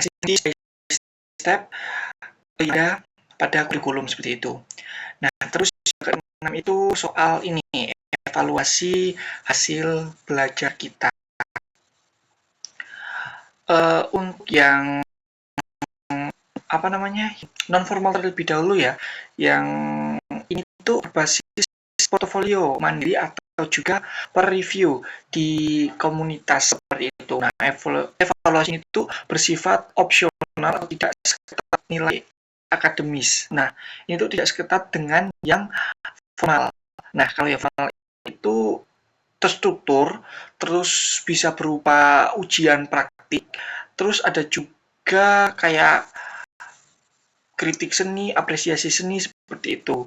Jadi step ada pada kurikulum seperti itu. Nah, terus yang keenam itu soal ini, evaluasi hasil belajar kita. Untuk yang apa namanya non formal terlebih dahulu ya, yang ini tuh berbasis portofolio mandiri atau juga per review di komunitas seperti itu. Nah, evaluasi itu bersifat opsional atau tidak seketat nilai akademis. Nah, itu tidak seketat dengan yang formal. Nah, kalau yang formal itu terstruktur, terus bisa berupa ujian praktik, terus ada juga kayak kritik seni, apresiasi seni seperti itu.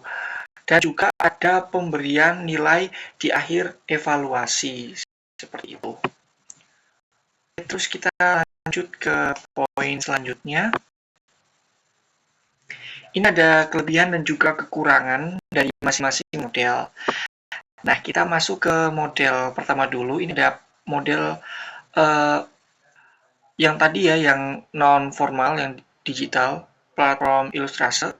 Dan juga ada pemberian nilai di akhir evaluasi seperti itu. Terus kita lanjut ke poin selanjutnya. Ini ada kelebihan dan juga kekurangan dari masing-masing model. Nah, kita masuk ke model pertama dulu. Ini ada model yang tadi ya, yang non formal, yang digital, platform Illustrator.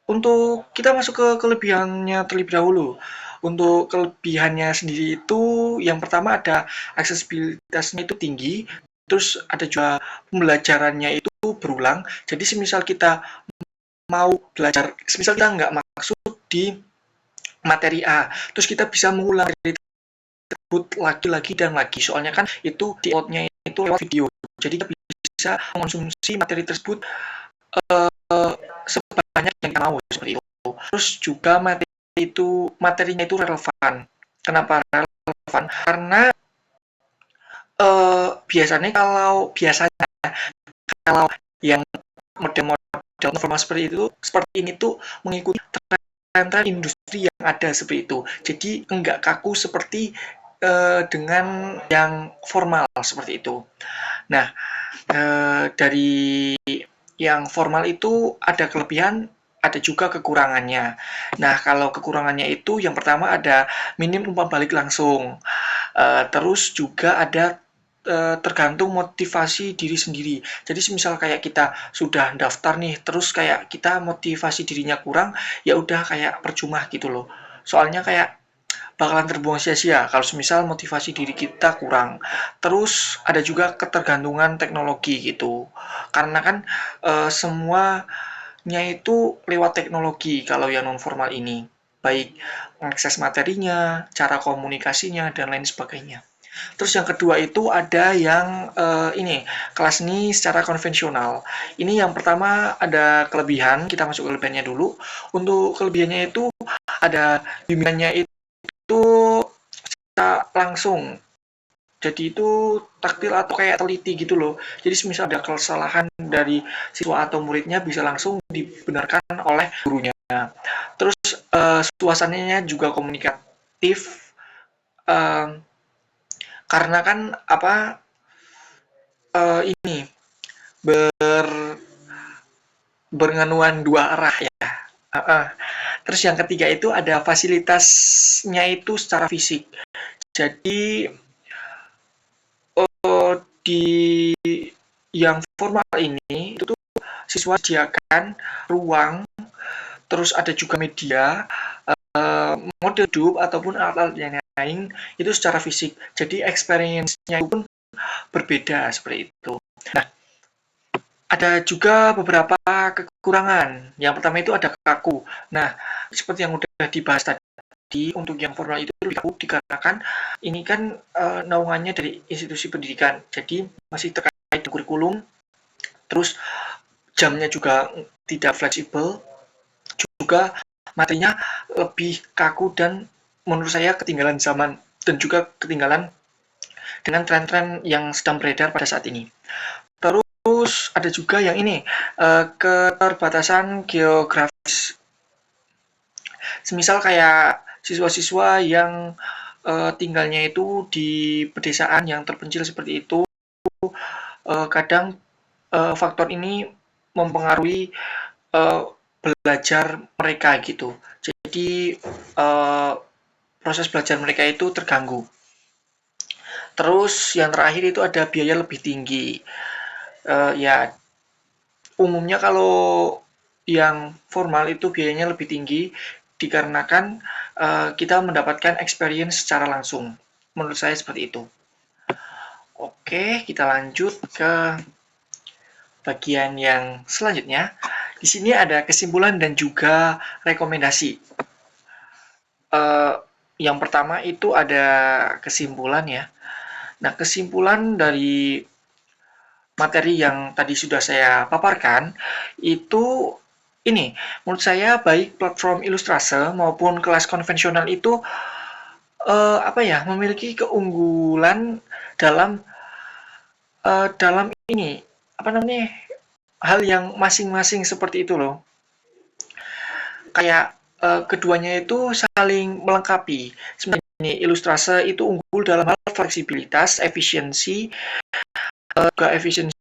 Untuk kita masuk ke kelebihannya terlebih dahulu. Untuk kelebihannya sendiri itu, yang pertama ada aksesibilitasnya itu tinggi, terus ada juga pembelajarannya itu berulang. Jadi semisal kita mau belajar, semisal kita nggak maksud di materi A, terus kita bisa mengulang dari tersebut lagi dan lagi. Soalnya kan itu di outnya itu lewat video, jadi kita bisa mengonsumsi materi tersebut sebanyak yang kita mau seperti itu. Terus juga materinya itu relevan. Kenapa relevan? Karena biasanya kalau yang model-model formal seperti ini tuh mengikuti tren-tren industri yang ada seperti itu. Jadi enggak kaku seperti dengan yang formal seperti itu. Nah, dari yang formal itu ada kelebihan, ada juga kekurangannya. Nah, kalau kekurangannya itu yang pertama ada minim umpan balik langsung. Terus juga ada tergantung motivasi diri sendiri. Jadi semisal kayak kita sudah daftar nih, terus kayak kita motivasi dirinya kurang, ya udah kayak percuma gitu loh. Soalnya kayak bakalan terbuang sia-sia kalau semisal motivasi diri kita kurang. Terus ada juga ketergantungan teknologi gitu. Karena kan semuanya itu lewat teknologi kalau yang non formal ini. Baik akses materinya, cara komunikasinya dan lain sebagainya. Terus yang kedua itu ada yang ini kelas seni secara konvensional. Ini yang pertama ada kelebihan, kita masuk ke kelebihannya dulu. Untuk kelebihannya itu ada bimbingannya itu secara langsung. Jadi itu taktil atau kayak teliti gitu loh. Jadi semisal ada kesalahan dari siswa atau muridnya bisa langsung dibenarkan oleh gurunya. Terus suasananya juga komunikatif. Karena kan ini bernganuan dua arah ya. Terus yang ketiga itu ada fasilitasnya itu secara fisik. Jadi di yang formal ini itu tuh siswa disediakan ruang, terus ada juga media, model hidup ataupun alat-alat yang lain itu secara fisik. Jadi experience-nya pun berbeda seperti itu. Nah, ada juga beberapa kekurangan. Yang pertama itu ada kaku. Nah, seperti yang udah dibahas tadi, untuk yang formal itu lebih kaku dikarenakan ini kan naungannya dari institusi pendidikan. Jadi masih terkait kurikulum, terus jamnya juga tidak fleksibel, juga materinya lebih kaku dan menurut saya ketinggalan zaman dan juga ketinggalan dengan tren-tren yang sedang beredar pada saat ini. Terus ada juga yang ini, keterbatasan geografis. Semisal kayak siswa-siswa yang tinggalnya itu di pedesaan yang terpencil seperti itu, kadang faktor ini mempengaruhi belajar mereka gitu. Jadi proses belajar mereka itu terganggu. Terus yang terakhir itu ada biaya lebih tinggi. Ya, umumnya kalau yang formal itu biayanya lebih tinggi dikarenakan kita mendapatkan experience secara langsung. Menurut saya seperti itu. Oke, kita lanjut ke bagian yang selanjutnya. Di sini ada kesimpulan dan juga rekomendasi. Yang pertama itu ada kesimpulan ya. Nah, kesimpulan dari materi yang tadi sudah saya paparkan itu ini, menurut saya baik platform Illustrase maupun kelas konvensional itu memiliki keunggulan dalam ini hal yang masing-masing seperti itu loh. Kayak keduanya itu saling melengkapi. Sebenarnya ini Illustrase itu unggul dalam hal fleksibilitas, efisiensi,